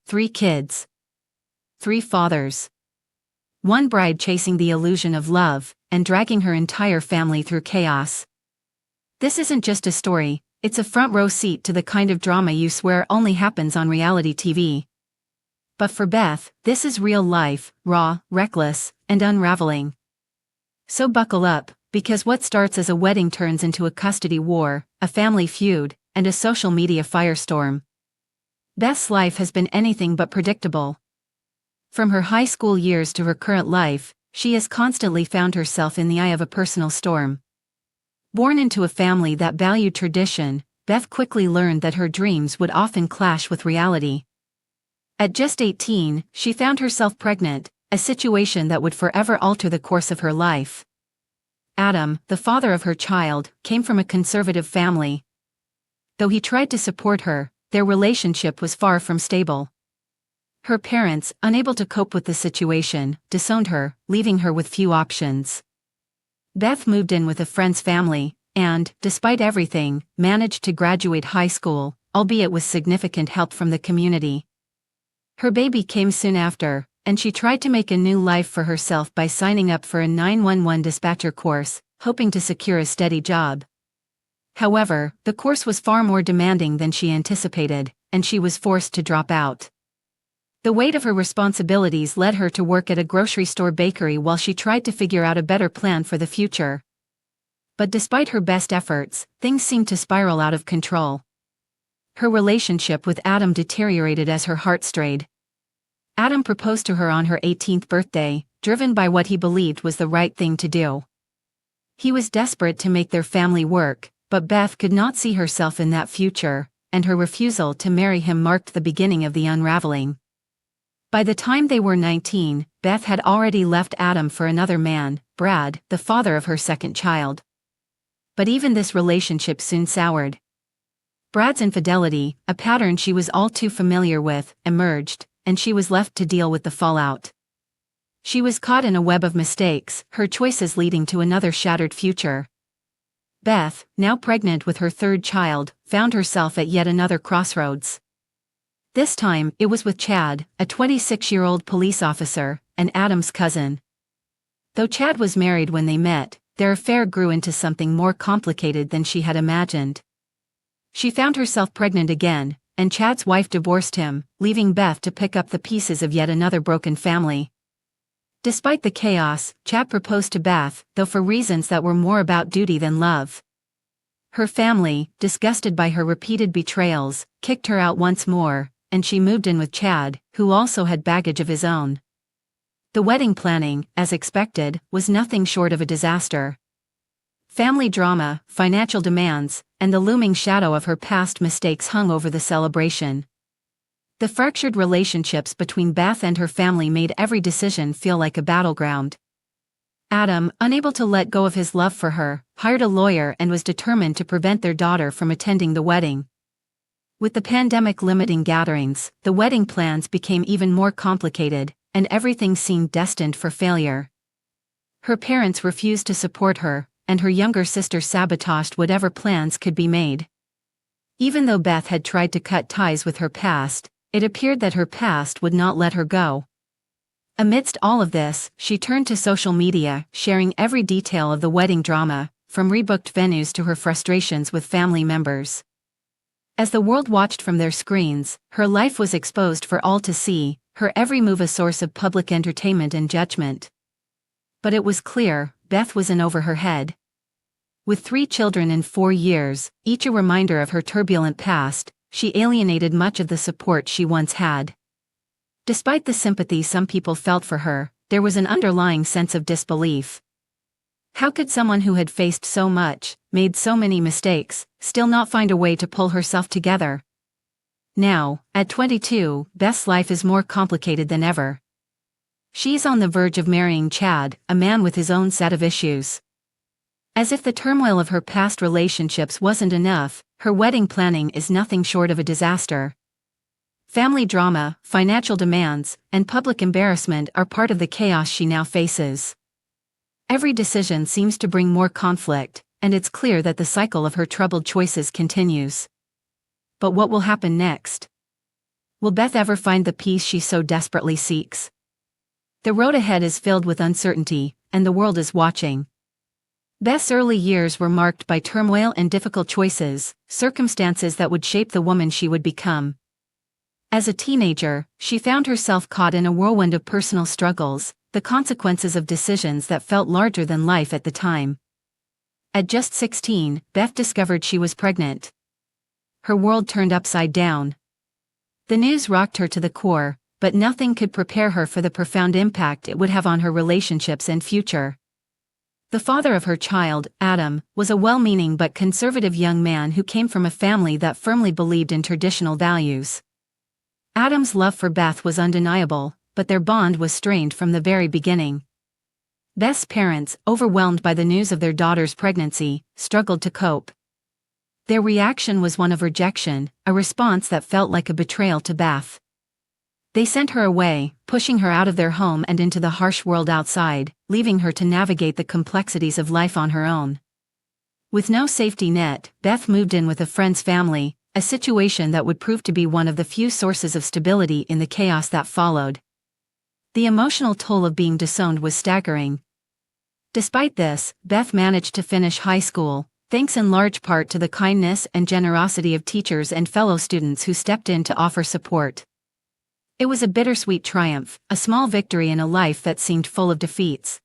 3 kids. 3 fathers. One bride chasing the illusion of love, and dragging her entire family through chaos. This isn't just a story, it's a front row seat to the kind of drama you swear only happens on reality TV. But for Beth, this is real life, raw, reckless, and unraveling. So buckle up, because what starts as a wedding turns into a custody war, a family feud, and a social media firestorm. Beth's life has been anything but predictable. From her high school years to her current life, she has constantly found herself in the eye of a personal storm. Born into a family that valued tradition, Beth quickly learned that her dreams would often clash with reality. At just 18, she found herself pregnant, a situation that would forever alter the course of her life. Adam, the father of her child, came from a conservative family. Though he tried to support her, their relationship was far from stable. Her parents, unable to cope with the situation, disowned her, leaving her with few options. Beth moved in with a friend's family, and, despite everything, managed to graduate high school, albeit with significant help from the community. Her baby came soon after, and she tried to make a new life for herself by signing up for a 911 dispatcher course, hoping to secure a steady job. However, the course was far more demanding than she anticipated, and she was forced to drop out. The weight of her responsibilities led her to work at a grocery store bakery while she tried to figure out a better plan for the future. But despite her best efforts, things seemed to spiral out of control. Her relationship with Adam deteriorated as her heart strayed. Adam proposed to her on her 18th birthday, driven by what he believed was the right thing to do. He was desperate to make their family work, but Beth could not see herself in that future, and her refusal to marry him marked the beginning of the unraveling. By the time they were 19, Beth had already left Adam for another man, Brad, the father of her second child. But even this relationship soon soured. Brad's infidelity, a pattern she was all too familiar with, emerged, and she was left to deal with the fallout. She was caught in a web of mistakes, her choices leading to another shattered future. Beth, now pregnant with her third child, found herself at yet another crossroads. This time, it was with Chad, a 26-year-old police officer, and Adam's cousin. Though Chad was married when they met, their affair grew into something more complicated than she had imagined. She found herself pregnant again, and Chad's wife divorced him, leaving Beth to pick up the pieces of yet another broken family. Despite the chaos, Chad proposed to Beth, though for reasons that were more about duty than love. Her family, disgusted by her repeated betrayals, kicked her out once more, and she moved in with Chad, who also had baggage of his own. The wedding planning, as expected, was nothing short of a disaster. Family drama, financial demands, and the looming shadow of her past mistakes hung over the celebration. The fractured relationships between Beth and her family made every decision feel like a battleground. Adam, unable to let go of his love for her, hired a lawyer and was determined to prevent their daughter from attending the wedding. With the pandemic limiting gatherings, the wedding plans became even more complicated, and everything seemed destined for failure. Her parents refused to support her, and her younger sister sabotaged whatever plans could be made. Even though Beth had tried to cut ties with her past, it appeared that her past would not let her go. Amidst all of this, she turned to social media, sharing every detail of the wedding drama, from rebooked venues to her frustrations with family members. As the world watched from their screens, her life was exposed for all to see, her every move a source of public entertainment and judgment. But it was clear, Beth was in over her head. With 3 children in 4 years, each a reminder of her turbulent past, she alienated much of the support she once had. Despite the sympathy some people felt for her, there was an underlying sense of disbelief. How could someone who had faced so much, made so many mistakes, still not find a way to pull herself together? Now, at 22, Beth's life is more complicated than ever. She's on the verge of marrying Chad, a man with his own set of issues. As if the turmoil of her past relationships wasn't enough, her wedding planning is nothing short of a disaster. Family drama, financial demands, and public embarrassment are part of the chaos she now faces. Every decision seems to bring more conflict, and it's clear that the cycle of her troubled choices continues. But what will happen next? Will Beth ever find the peace she so desperately seeks? The road ahead is filled with uncertainty, and the world is watching. Beth's early years were marked by turmoil and difficult choices, circumstances that would shape the woman she would become. As a teenager, she found herself caught in a whirlwind of personal struggles, the consequences of decisions that felt larger than life at the time. At just 16, Beth discovered she was pregnant. Her world turned upside down. The news rocked her to the core, but nothing could prepare her for the profound impact it would have on her relationships and future. The father of her child, Adam, was a well-meaning but conservative young man who came from a family that firmly believed in traditional values. Adam's love for Beth was undeniable, but their bond was strained from the very beginning. Beth's parents, overwhelmed by the news of their daughter's pregnancy, struggled to cope. Their reaction was one of rejection, a response that felt like a betrayal to Beth. They sent her away, pushing her out of their home and into the harsh world outside, leaving her to navigate the complexities of life on her own. With no safety net, Beth moved in with a friend's family, a situation that would prove to be one of the few sources of stability in the chaos that followed. The emotional toll of being disowned was staggering. Despite this, Beth managed to finish high school, thanks in large part to the kindness and generosity of teachers and fellow students who stepped in to offer support. It was a bittersweet triumph, a small victory in a life that seemed full of defeats.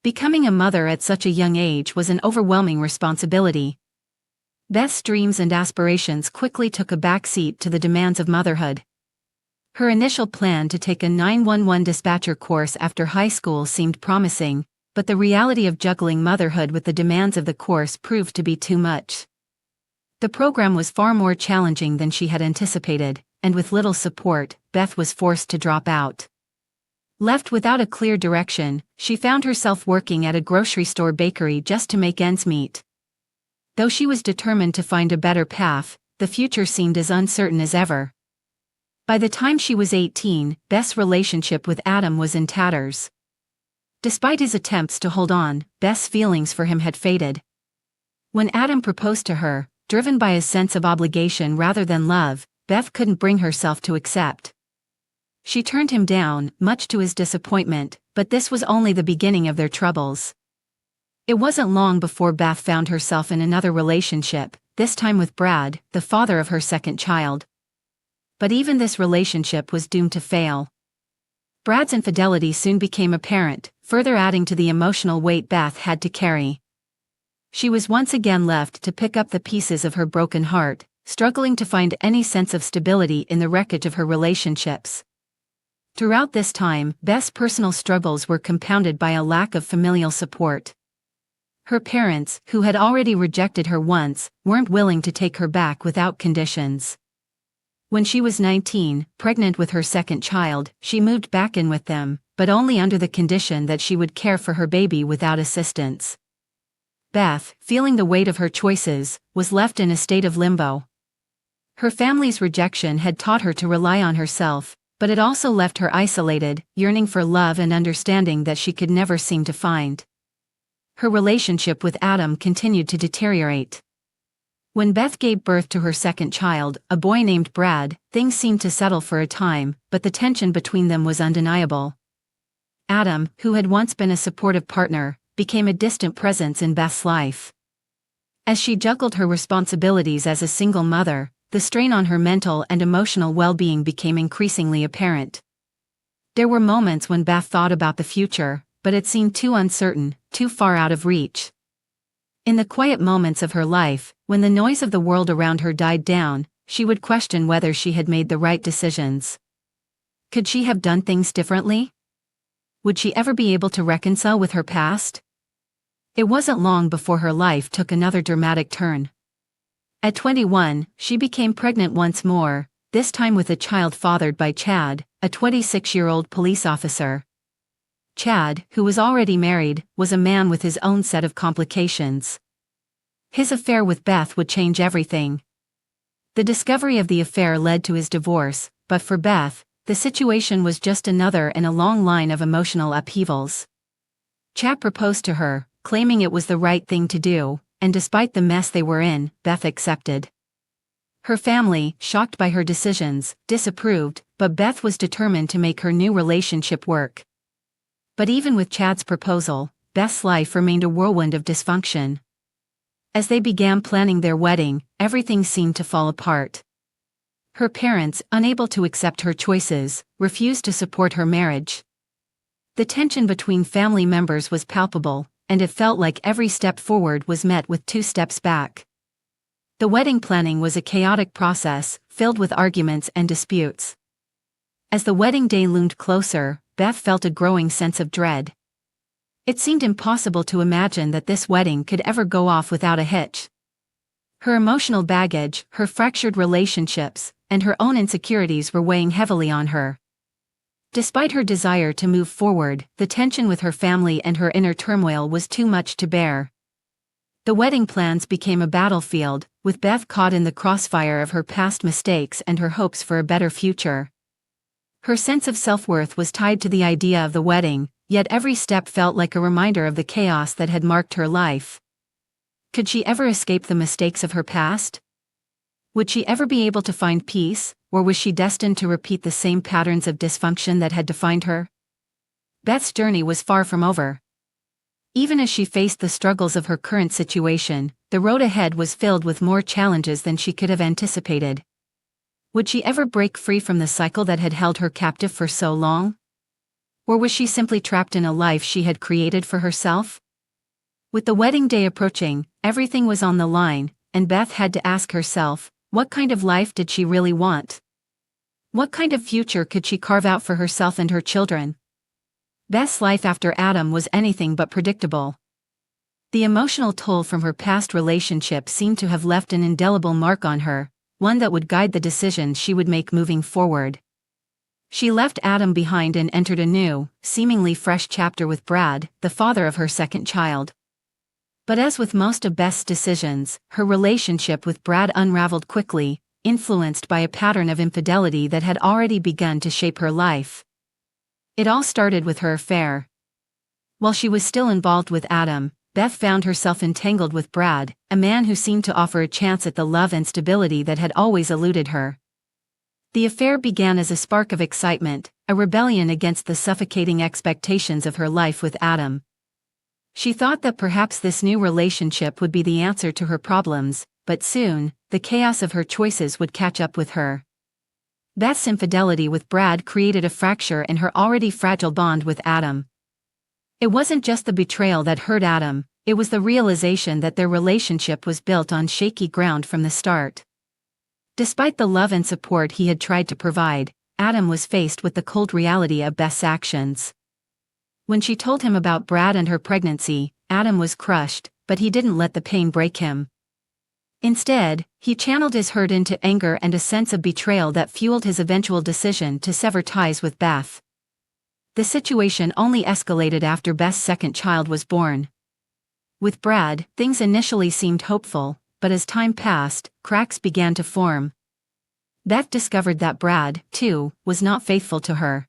Becoming a mother at such a young age was an overwhelming responsibility. Beth's dreams and aspirations quickly took a back seat to the demands of motherhood. Her initial plan to take a 911 dispatcher course after high school seemed promising, but the reality of juggling motherhood with the demands of the course proved to be too much. The program was far more challenging than she had anticipated, and with little support, Beth was forced to drop out. Left without a clear direction, she found herself working at a grocery store bakery just to make ends meet. Though she was determined to find a better path, the future seemed as uncertain as ever. By the time she was 18, Beth's relationship with Adam was in tatters. Despite his attempts to hold on, Beth's feelings for him had faded. When Adam proposed to her, driven by a sense of obligation rather than love, Beth couldn't bring herself to accept. She turned him down, much to his disappointment, but this was only the beginning of their troubles. It wasn't long before Beth found herself in another relationship, this time with Brad, the father of her second child. But even this relationship was doomed to fail. Brad's infidelity soon became apparent, further adding to the emotional weight Beth had to carry. She was once again left to pick up the pieces of her broken heart, struggling to find any sense of stability in the wreckage of her relationships. Throughout this time, Beth's personal struggles were compounded by a lack of familial support. Her parents, who had already rejected her once, weren't willing to take her back without conditions. When she was 19, pregnant with her second child, she moved back in with them, but only under the condition that she would care for her baby without assistance. Beth, feeling the weight of her choices, was left in a state of limbo. Her family's rejection had taught her to rely on herself, but it also left her isolated, yearning for love and understanding that she could never seem to find. Her relationship with Adam continued to deteriorate. When Beth gave birth to her second child, a boy named Brad, things seemed to settle for a time, but the tension between them was undeniable. Adam, who had once been a supportive partner, became a distant presence in Beth's life. As she juggled her responsibilities as a single mother, the strain on her mental and emotional well-being became increasingly apparent. There were moments when Beth thought about the future, but it seemed too uncertain, too far out of reach. In the quiet moments of her life, when the noise of the world around her died down, she would question whether she had made the right decisions. Could she have done things differently? Would she ever be able to reconcile with her past? It wasn't long before her life took another dramatic turn. At 21, she became pregnant once more, this time with a child fathered by Chad, a 26-year-old police officer. Chad, who was already married, was a man with his own set of complications. His affair with Beth would change everything. The discovery of the affair led to his divorce, but for Beth, the situation was just another in a long line of emotional upheavals. Chad proposed to her, claiming it was the right thing to do, and despite the mess they were in, Beth accepted. Her family, shocked by her decisions, disapproved, but Beth was determined to make her new relationship work. But even with Chad's proposal, Beth's life remained a whirlwind of dysfunction. As they began planning their wedding, everything seemed to fall apart. Her parents, unable to accept her choices, refused to support her marriage. The tension between family members was palpable, and it felt like every step forward was met with 2 steps back. The wedding planning was a chaotic process, filled with arguments and disputes. As the wedding day loomed closer, Beth felt a growing sense of dread. It seemed impossible to imagine that this wedding could ever go off without a hitch. Her emotional baggage, her fractured relationships, and her own insecurities were weighing heavily on her. Despite her desire to move forward, the tension with her family and her inner turmoil was too much to bear. The wedding plans became a battlefield, with Beth caught in the crossfire of her past mistakes and her hopes for a better future. Her sense of self-worth was tied to the idea of the wedding, yet every step felt like a reminder of the chaos that had marked her life. Could she ever escape the mistakes of her past? Would she ever be able to find peace, or was she destined to repeat the same patterns of dysfunction that had defined her? Beth's journey was far from over. Even as she faced the struggles of her current situation, the road ahead was filled with more challenges than she could have anticipated. Would she ever break free from the cycle that had held her captive for so long? Or was she simply trapped in a life she had created for herself? With the wedding day approaching, everything was on the line, and Beth had to ask herself, what kind of life did she really want? What kind of future could she carve out for herself and her children? Beth's life after Adam was anything but predictable. The emotional toll from her past relationship seemed to have left an indelible mark on her, one that would guide the decisions she would make moving forward. She left Adam behind and entered a new, seemingly fresh chapter with Brad, the father of her second child. But as with most of Beth's decisions, her relationship with Brad unraveled quickly, influenced by a pattern of infidelity that had already begun to shape her life. It all started with her affair. While she was still involved with Adam, Beth found herself entangled with Brad, a man who seemed to offer a chance at the love and stability that had always eluded her. The affair began as a spark of excitement, a rebellion against the suffocating expectations of her life with Adam. She thought that perhaps this new relationship would be the answer to her problems, but soon, the chaos of her choices would catch up with her. Beth's infidelity with Brad created a fracture in her already fragile bond with Adam. It wasn't just the betrayal that hurt Adam, it was the realization that their relationship was built on shaky ground from the start. Despite the love and support he had tried to provide, Adam was faced with the cold reality of Beth's actions. When she told him about Brad and her pregnancy, Adam was crushed, but he didn't let the pain break him. Instead, he channeled his hurt into anger and a sense of betrayal that fueled his eventual decision to sever ties with Beth. The situation only escalated after Beth's second child was born. With Brad, things initially seemed hopeful, but as time passed, cracks began to form. Beth discovered that Brad, too, was not faithful to her.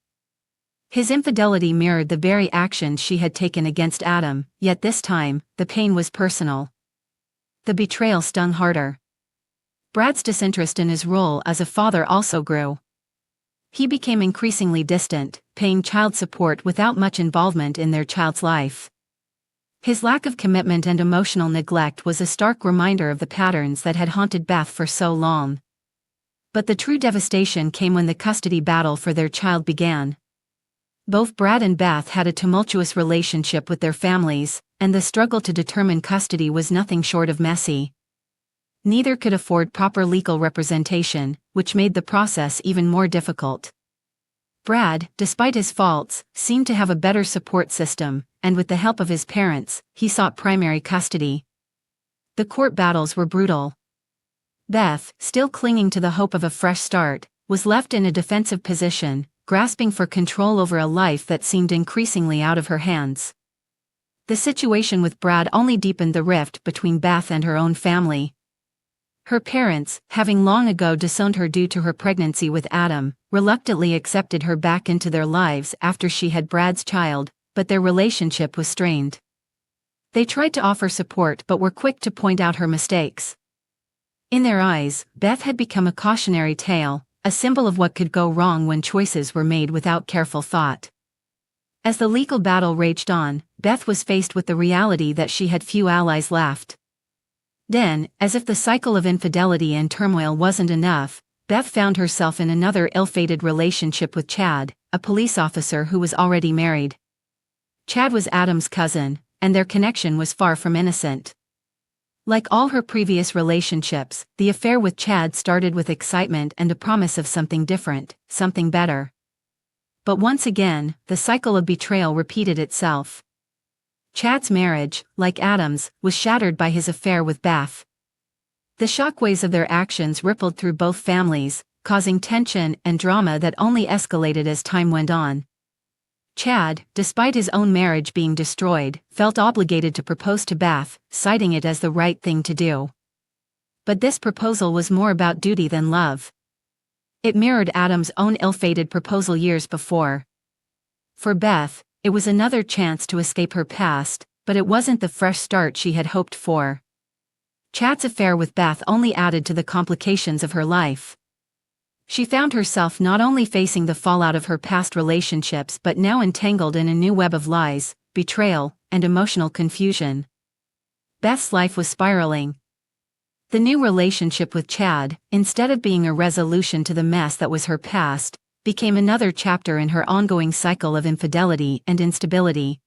His infidelity mirrored the very actions she had taken against Adam, yet this time, the pain was personal. The betrayal stung harder. Brad's disinterest in his role as a father also grew. He became increasingly distant, paying child support without much involvement in their child's life. His lack of commitment and emotional neglect was a stark reminder of the patterns that had haunted Beth for so long. But the true devastation came when the custody battle for their child began. Both Brad and Beth had a tumultuous relationship with their families, and the struggle to determine custody was nothing short of messy. Neither could afford proper legal representation, which made the process even more difficult. Brad, despite his faults, seemed to have a better support system, and with the help of his parents, he sought primary custody. The court battles were brutal. Beth, still clinging to the hope of a fresh start, was left in a defensive position, grasping for control over a life that seemed increasingly out of her hands. The situation with Brad only deepened the rift between Beth and her own family. Her parents, having long ago disowned her due to her pregnancy with Adam, reluctantly accepted her back into their lives after she had Brad's child, but their relationship was strained. They tried to offer support but were quick to point out her mistakes. In their eyes, Beth had become a cautionary tale, a symbol of what could go wrong when choices were made without careful thought. As the legal battle raged on, Beth was faced with the reality that she had few allies left. Then, as if the cycle of infidelity and turmoil wasn't enough, Beth found herself in another ill-fated relationship with Chad, a police officer who was already married. Chad was Adam's cousin, and their connection was far from innocent. Like all her previous relationships, the affair with Chad started with excitement and a promise of something different, something better. But once again, the cycle of betrayal repeated itself. Chad's marriage, like Adam's, was shattered by his affair with Beth. The shockwaves of their actions rippled through both families, causing tension and drama that only escalated as time went on. Chad, despite his own marriage being destroyed, felt obligated to propose to Beth, citing it as the right thing to do. But this proposal was more about duty than love. It mirrored Adam's own ill-fated proposal years before. For Beth, it was another chance to escape her past, but it wasn't the fresh start she had hoped for. Chad's affair with Beth only added to the complications of her life. She found herself not only facing the fallout of her past relationships but now entangled in a new web of lies, betrayal, and emotional confusion. Beth's life was spiraling. The new relationship with Chad, instead of being a resolution to the mess that was her past, became another chapter in her ongoing cycle of infidelity and instability.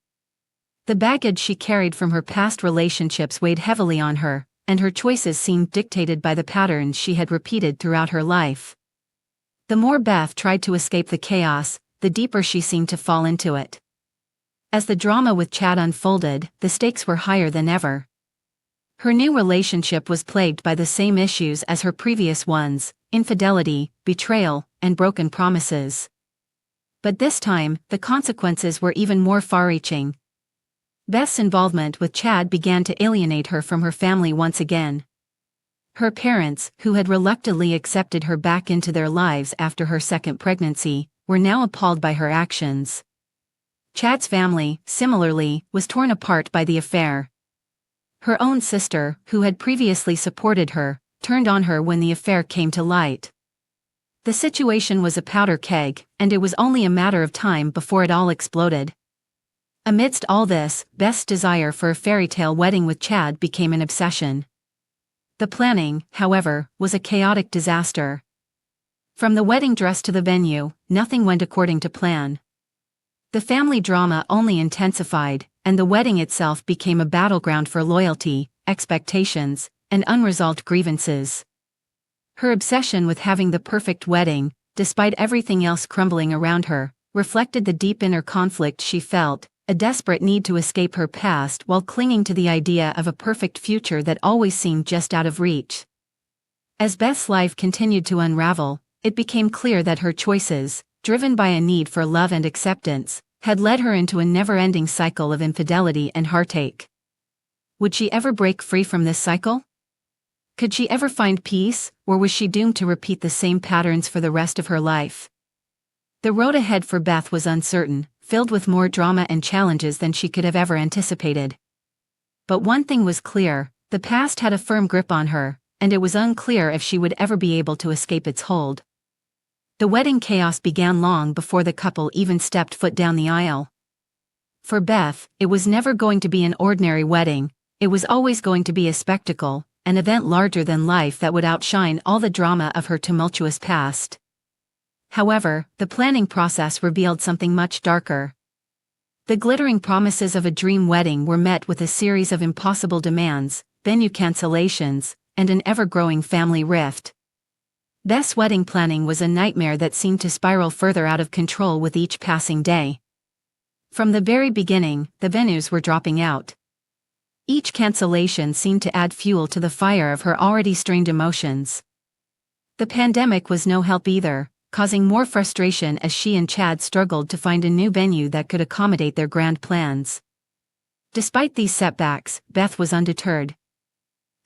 The baggage she carried from her past relationships weighed heavily on her, and her choices seemed dictated by the patterns she had repeated throughout her life. The more Beth tried to escape the chaos, the deeper she seemed to fall into it. As the drama with Chad unfolded, the stakes were higher than ever. Her new relationship was plagued by the same issues as her previous ones: infidelity, betrayal, and broken promises. But this time, the consequences were even more far-reaching. Beth's involvement with Chad began to alienate her from her family once again. Her parents, who had reluctantly accepted her back into their lives after her second pregnancy, were now appalled by her actions. Chad's family, similarly, was torn apart by the affair. Her own sister, who had previously supported her, turned on her when the affair came to light. The situation was a powder keg, and it was only a matter of time before it all exploded. Amidst all this, Beth's desire for a fairytale wedding with Chad became an obsession. The planning, however, was a chaotic disaster. From the wedding dress to the venue, nothing went according to plan. The family drama only intensified, and the wedding itself became a battleground for loyalty, expectations, and unresolved grievances. Her obsession with having the perfect wedding, despite everything else crumbling around her, reflected the deep inner conflict she felt, a desperate need to escape her past while clinging to the idea of a perfect future that always seemed just out of reach. As Beth's life continued to unravel, it became clear that her choices, driven by a need for love and acceptance, had led her into a never-ending cycle of infidelity and heartache. Would she ever break free from this cycle? Could she ever find peace, or was she doomed to repeat the same patterns for the rest of her life? The road ahead for Beth was uncertain, filled with more drama and challenges than she could have ever anticipated. But one thing was clear: the past had a firm grip on her, and it was unclear if she would ever be able to escape its hold. The wedding chaos began long before the couple even stepped foot down the aisle. For Beth, it was never going to be an ordinary wedding. It was always going to be a spectacle, an event larger than life that would outshine all the drama of her tumultuous past. However, the planning process revealed something much darker. The glittering promises of a dream wedding were met with a series of impossible demands, venue cancellations, and an ever-growing family rift. Beth's wedding planning was a nightmare that seemed to spiral further out of control with each passing day. From the very beginning, the venues were dropping out. Each cancellation seemed to add fuel to the fire of her already strained emotions. The pandemic was no help either, causing more frustration as she and Chad struggled to find a new venue that could accommodate their grand plans. Despite these setbacks, Beth was undeterred.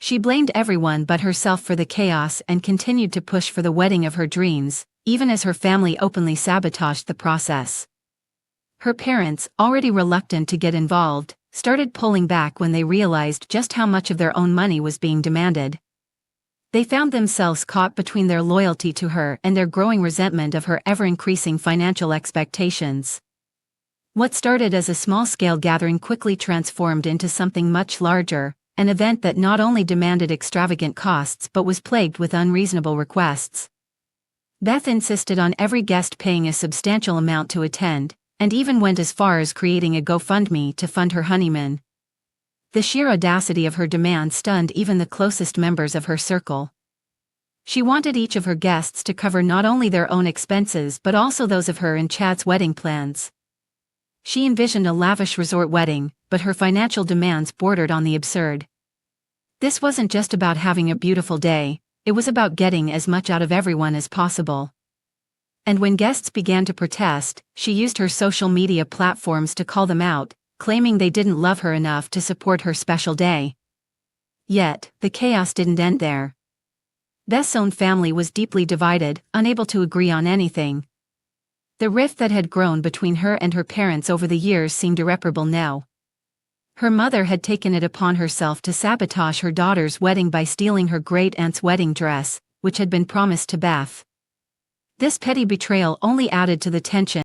She blamed everyone but herself for the chaos and continued to push for the wedding of her dreams, even as her family openly sabotaged the process. Her parents, already reluctant to get involved, started pulling back when they realized just how much of their own money was being demanded. They found themselves caught between their loyalty to her and their growing resentment of her ever-increasing financial expectations. What started as a small-scale gathering quickly transformed into something much larger, an event that not only demanded extravagant costs but was plagued with unreasonable requests. Beth insisted on every guest paying a substantial amount to attend, and even went as far as creating a GoFundMe to fund her honeymoon. The sheer audacity of her demand stunned even the closest members of her circle. She wanted each of her guests to cover not only their own expenses but also those of her and Chad's wedding plans. She envisioned a lavish resort wedding, but her financial demands bordered on the absurd. This wasn't just about having a beautiful day, it was about getting as much out of everyone as possible. And when guests began to protest, she used her social media platforms to call them out, claiming they didn't love her enough to support her special day. Yet, the chaos didn't end there. Beth's own family was deeply divided, unable to agree on anything. The rift that had grown between her and her parents over the years seemed irreparable now. Her mother had taken it upon herself to sabotage her daughter's wedding by stealing her great-aunt's wedding dress, which had been promised to Beth. This petty betrayal only added to the tension